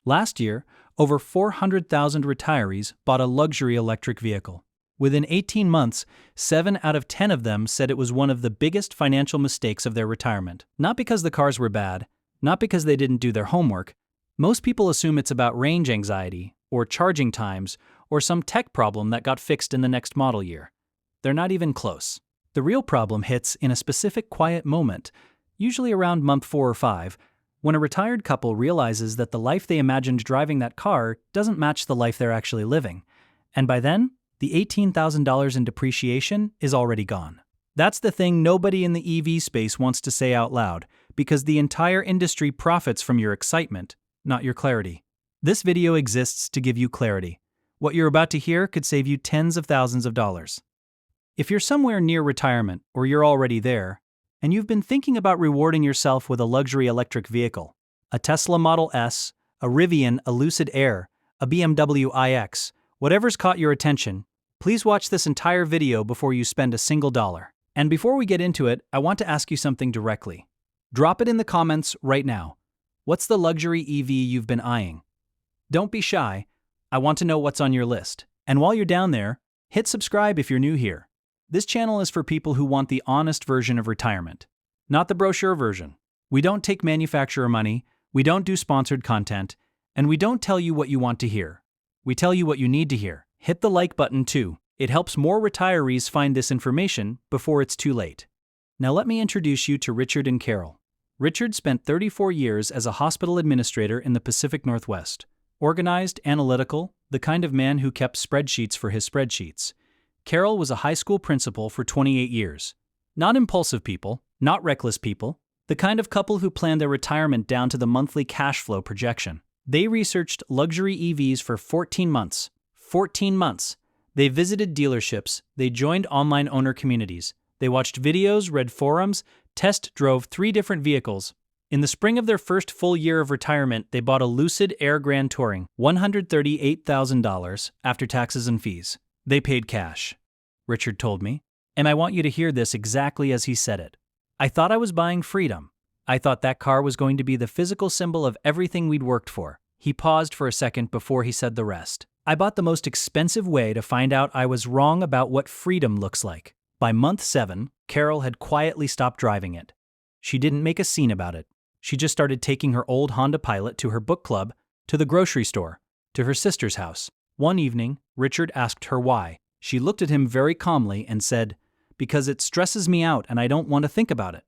Last year, over 400,000 retirees bought a luxury electric vehicle. Within 18 months, 7 out of 10 of them said it was one of the biggest financial mistakes of their retirement. Not because the cars were bad, not because they didn't do their homework. Most people assume it's about range anxiety, or charging times, or some tech problem that got fixed in the next model year. They're not even close. The real problem hits in a specific quiet moment, usually around month 4 or 5, when a retired couple realizes that the life they imagined driving that car doesn't match the life they're actually living. And by then, the $18,000 in depreciation is already gone. That's the thing nobody in the EV space wants to say out loud, because the entire industry profits from your excitement, not your clarity. This video exists to give you clarity. What you're about to hear could save you tens of thousands of dollars. If you're somewhere near retirement, or you're already there, and you've been thinking about rewarding yourself with a luxury electric vehicle, a Tesla Model S, a Rivian, a Lucid Air, a BMW iX, whatever's caught your attention, please watch this entire video before you spend a single dollar. And before we get into it, I want to ask you something directly. Drop it in the comments right now. What's the luxury EV you've been eyeing? Don't be shy. I want to know what's on your list. And while you're down there, hit subscribe if you're new here. This channel is for people who want the honest version of retirement, not the brochure version. We don't take manufacturer money, we don't do sponsored content, and we don't tell you what you want to hear. We tell you what you need to hear. Hit the like button too. It helps more retirees find this information before it's too late. Now let me introduce you to Richard and Carol. Richard spent 34 years as a hospital administrator in the Pacific Northwest. Organized, analytical, the kind of man who kept spreadsheets for his spreadsheets. Carol was a high school principal for 28 years. Not impulsive people, not reckless people, the kind of couple who planned their retirement down to the monthly cash flow projection. They researched luxury EVs for 14 months. 14 months. They visited dealerships, they joined online owner communities, they watched videos, read forums, test drove 3 different vehicles. In the spring of their first full year of retirement, they bought a Lucid Air Grand Touring, $138,000 after taxes and fees. They paid cash, Richard told me, and I want you to hear this exactly as he said it. I thought I was buying freedom. I thought that car was going to be the physical symbol of everything we'd worked for. He paused for a second before he said the rest. I bought the most expensive way to find out I was wrong about what freedom looks like. By month 7, Carol had quietly stopped driving it. She didn't make a scene about it. She just started taking her old Honda Pilot to her book club, to the grocery store, to her sister's house. One evening, Richard asked her why. She looked at him very calmly and said, "Because it stresses me out and I don't want to think about it."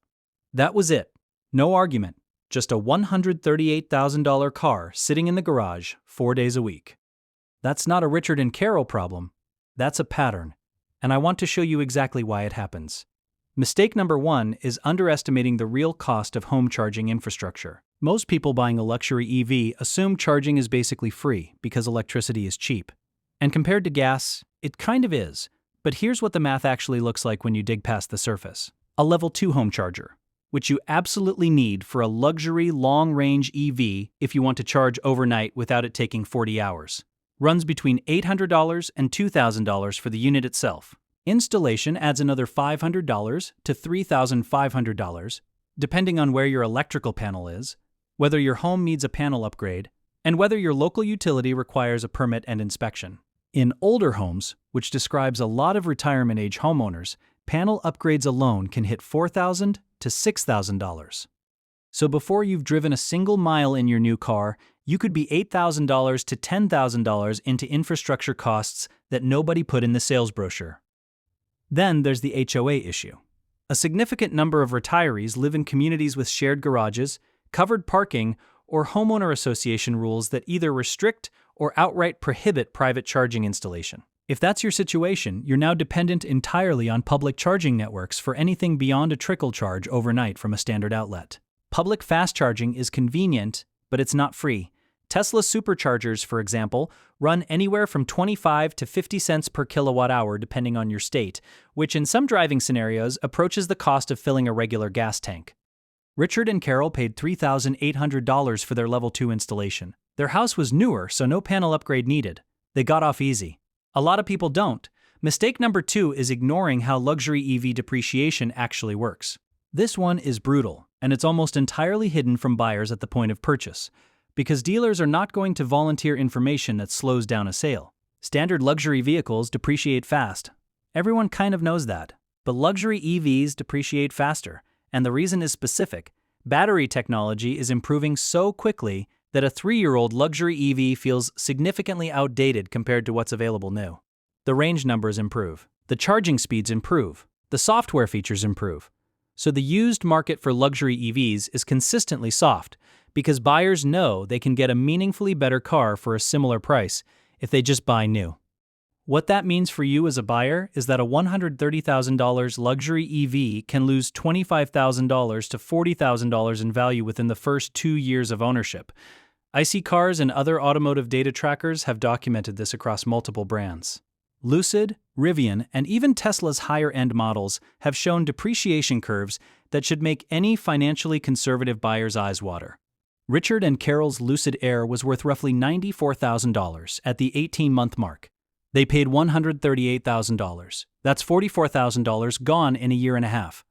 That was it. No argument. Just a $138,000 car sitting in the garage 4 days a week. That's not a Richard and Carol problem. That's a pattern. And I want to show you exactly why it happens. Mistake number 1 is underestimating the real cost of home charging infrastructure. Most people buying a luxury EV assume charging is basically free because electricity is cheap. And compared to gas, it kind of is. But here's what the math actually looks like when you dig past the surface. A level 2 home charger, which you absolutely need for a luxury long-range EV if you want to charge overnight without it taking 40 hours. Runs between $800 and $2,000 for the unit itself. Installation adds another $500 to $3,500, depending on where your electrical panel is, whether your home needs a panel upgrade, and whether your local utility requires a permit and inspection. In older homes, which describes a lot of retirement-age homeowners, panel upgrades alone can hit $4,000 to $6,000. So before you've driven a single mile in your new car, you could be $8,000 to $10,000 into infrastructure costs that nobody put in the sales brochure. Then there's the HOA issue. A significant number of retirees live in communities with shared garages, covered parking, or homeowner association rules that either restrict or outright prohibit private charging installation. If that's your situation, you're now dependent entirely on public charging networks for anything beyond a trickle charge overnight from a standard outlet. Public fast charging is convenient, but it's not free. Tesla superchargers, for example, run anywhere from 25 to 50 cents per kilowatt hour depending on your state, which in some driving scenarios approaches the cost of filling a regular gas tank. Richard and Carol paid $3,800 for their level 2 installation. Their house was newer, so no panel upgrade needed. They got off easy. A lot of people don't. Mistake number 2 is ignoring how luxury EV depreciation actually works. This one is brutal, and it's almost entirely hidden from buyers at the point of purchase. because dealers are not going to volunteer information that slows down a sale. Standard luxury vehicles depreciate fast. Everyone kind of knows that. But luxury EVs depreciate faster, and the reason is specific. Battery technology is improving so quickly that a 3-year-old luxury EV feels significantly outdated compared to what's available new. The range numbers improve. The charging speeds improve. The software features improve. So the used market for luxury EVs is consistently soft because buyers know they can get a meaningfully better car for a similar price if they just buy new. What that means for you as a buyer is that a $130,000 luxury EV can lose $25,000 to $40,000 in value within the first 2 years of ownership. IC Cars and other automotive data trackers have documented this across multiple brands. Lucid, Rivian, and even Tesla's higher-end models have shown depreciation curves that should make any financially conservative buyer's eyes water. Richard and Carol's Lucid Air was worth roughly $94,000 at the 18-month mark. They paid $138,000. That's $44,000 gone in a year and a half.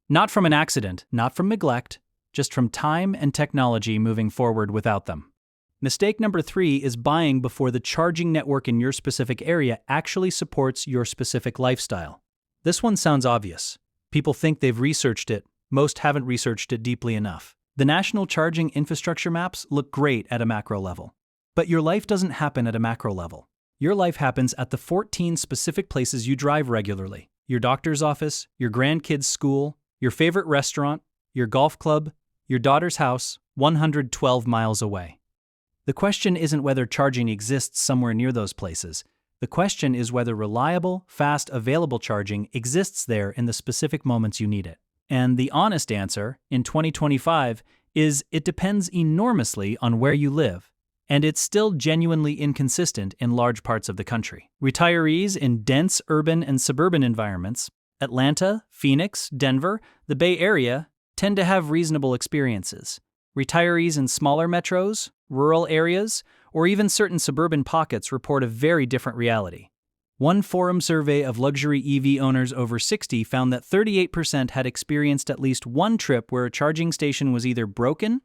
Not from an accident, not from neglect, just from time and technology moving forward without them. Mistake number 3 is buying before the charging network in your specific area actually supports your specific lifestyle. This one sounds obvious. People think they've researched it. Most haven't researched it deeply enough. The national charging infrastructure maps look great at a macro level. But your life doesn't happen at a macro level. Your life happens at the 14 specific places you drive regularly. Your doctor's office, your grandkids' school, your favorite restaurant, your golf club, your daughter's house, 112 miles away. The question isn't whether charging exists somewhere near those places. The question is whether reliable, fast, available charging exists there in the specific moments you need it. And the honest answer, in 2025, is it depends enormously on where you live. And it's still genuinely inconsistent in large parts of the country. Retirees in dense urban and suburban environments, Atlanta, Phoenix, Denver, the Bay Area, tend to have reasonable experiences. Retirees in smaller metros, rural areas, or even certain suburban pockets report a very different reality. One forum survey of luxury EV owners over 60 found that 38% had experienced at least one trip where a charging station was either broken,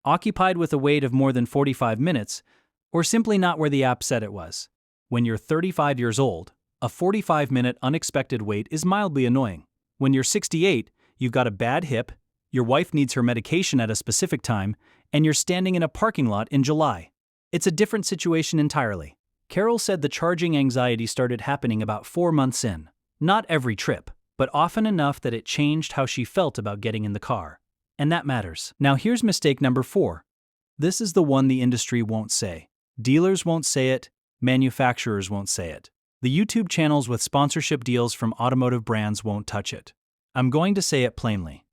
occupied with a wait of more than 45 minutes, or simply not where the app said it was. When you're 35 years old, a 45-minute unexpected wait is mildly annoying. When you're 68, you've got a bad hip, your wife needs her medication at a specific time, and you're standing in a parking lot in July. It's a different situation entirely. Carol said the charging anxiety started happening about 4 months in. Not every trip, but often enough that it changed how she felt about getting in the car. And that matters. Now here's mistake number 4. This is the one the industry won't say. Dealers won't say it, manufacturers won't say it. The YouTube channels with sponsorship deals from automotive brands won't touch it. I'm going to say it plainly.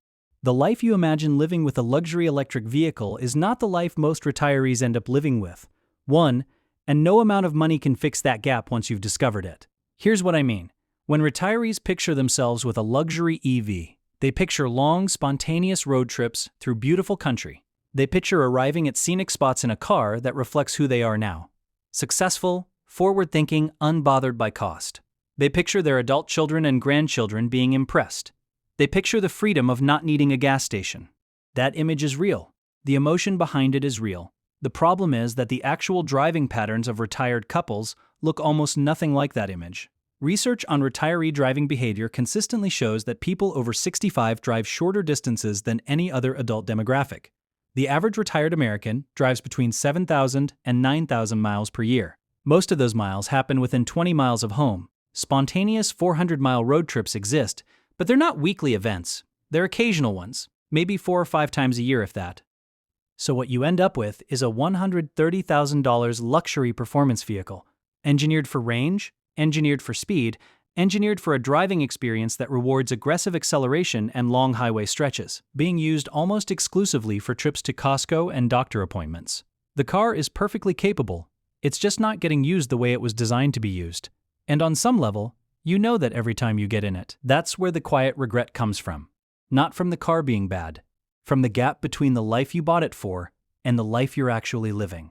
The life you imagine living with a luxury electric vehicle is not the life most retirees end up living with. And no amount of money can fix that gap once you've discovered it. Here's what I mean. When retirees picture themselves with a luxury EV, they picture long, spontaneous road trips through beautiful country. They picture arriving at scenic spots in a car that reflects who they are now. Successful, forward-thinking, unbothered by cost. They picture their adult children and grandchildren being impressed. They picture the freedom of not needing a gas station. That image is real. The emotion behind it is real. The problem is that the actual driving patterns of retired couples look almost nothing like that image. Research on retiree driving behavior consistently shows that people over 65 drive shorter distances than any other adult demographic. The average retired American drives between 7,000 and 9,000 miles per year. Most of those miles happen within 20 miles of home. Spontaneous 400-mile road trips exist, but they're not weekly events. They're occasional ones, maybe 4 or 5 times a year if that. So what you end up with is a $130,000 luxury performance vehicle, engineered for range, engineered for speed, engineered for a driving experience that rewards aggressive acceleration and long highway stretches, being used almost exclusively for trips to Costco and doctor appointments. The car is perfectly capable, it's just not getting used the way it was designed to be used. And on some level, you know that every time you get in it. That's where the quiet regret comes from. Not from the car being bad. From the gap between the life you bought it for and the life you're actually living.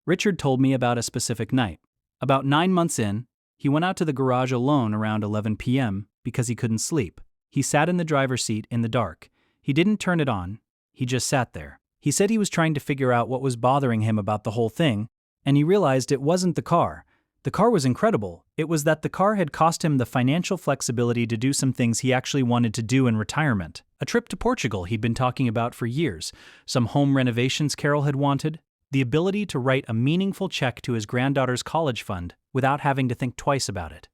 Richard told me about a specific night. About 9 months in, he went out to the garage alone around 11 p.m. because he couldn't sleep. He sat in the driver's seat in the dark. He didn't turn it on. He just sat there. He said he was trying to figure out what was bothering him about the whole thing, and he realized it wasn't the car. The car was incredible. It was that the car had cost him the financial flexibility to do some things he actually wanted to do in retirement. A trip to Portugal he'd been talking about for years, some home renovations Carol had wanted, the ability to write a meaningful check to his granddaughter's college fund without having to think twice about it.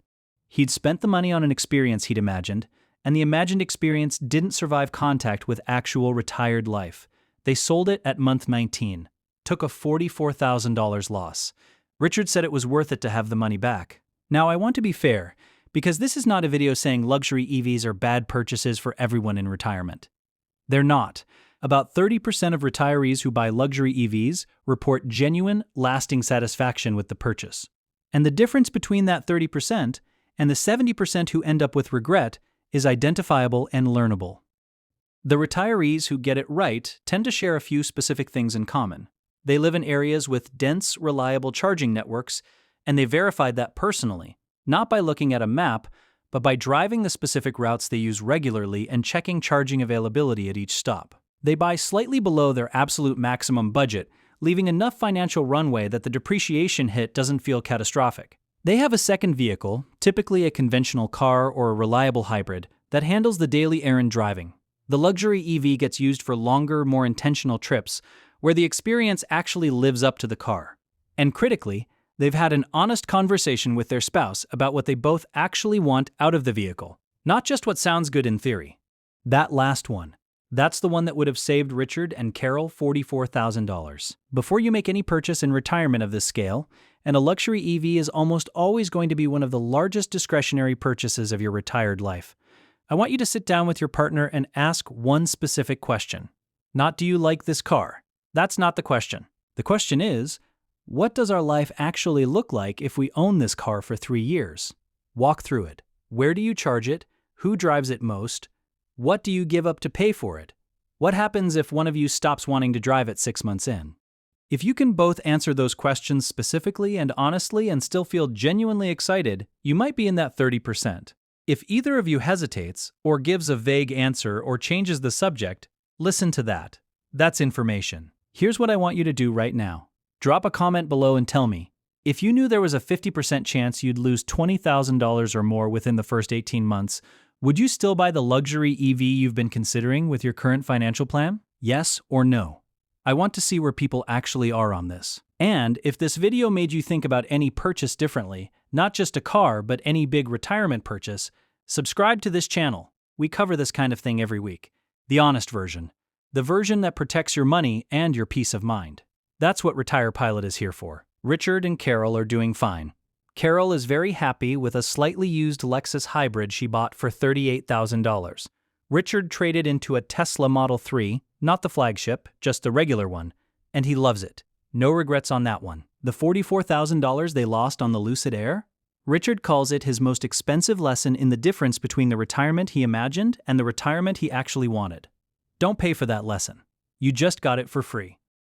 He'd spent the money on an experience he'd imagined, and the imagined experience didn't survive contact with actual retired life. They sold it at month 19, took a $44,000 loss. Richard said it was worth it to have the money back. Now, I want to be fair, because this is not a video saying luxury EVs are bad purchases for everyone in retirement. They're not. About 30% of retirees who buy luxury EVs report genuine, lasting satisfaction with the purchase. And the difference between that 30% and the 70% who end up with regret is identifiable and learnable. The retirees who get it right tend to share a few specific things in common. They live in areas with dense, reliable charging networks, and they verified that personally, not by looking at a map, but by driving the specific routes they use regularly and checking charging availability at each stop. They buy slightly below their absolute maximum budget, leaving enough financial runway that the depreciation hit doesn't feel catastrophic. They have a second vehicle, typically a conventional car or a reliable hybrid, that handles the daily errand driving. The luxury EV gets used for longer, more intentional trips, where the experience actually lives up to the car. And critically, they've had an honest conversation with their spouse about what they both actually want out of the vehicle, not just what sounds good in theory. That last one. That's the one that would have saved Richard and Carol $44,000. Before you make any purchase in retirement of this scale, and a luxury EV is almost always going to be one of the largest discretionary purchases of your retired life, I want you to sit down with your partner and ask one specific question. Not, do you like this car? That's not the question. The question is, what does our life actually look like if we own this car for 3 years? Walk through it. Where do you charge it? Who drives it most? What do you give up to pay for it? What happens if one of you stops wanting to drive it 6 months in? If you can both answer those questions specifically and honestly and still feel genuinely excited, you might be in that 30%. If either of you hesitates, or gives a vague answer or changes the subject, listen to that. That's information. Here's what I want you to do right now. Drop a comment below and tell me, if you knew there was a 50% chance you'd lose $20,000 or more within the first 18 months, would you still buy the luxury EV you've been considering with your current financial plan? Yes or no? I want to see where people actually are on this. And if this video made you think about any purchase differently, not just a car, but any big retirement purchase, subscribe to this channel. We cover this kind of thing every week. The honest version. The version that protects your money and your peace of mind. That's what Retire Pilot is here for. Richard and Carol are doing fine. Carol is very happy with a slightly used Lexus hybrid she bought for $38,000. Richard traded into a Tesla Model 3, not the flagship, just the regular one, and he loves it. No regrets on that one. The $44,000 they lost on the Lucid Air? Richard calls it his most expensive lesson in the difference between the retirement he imagined and the retirement he actually wanted. Don't pay for that lesson. You just got it for free.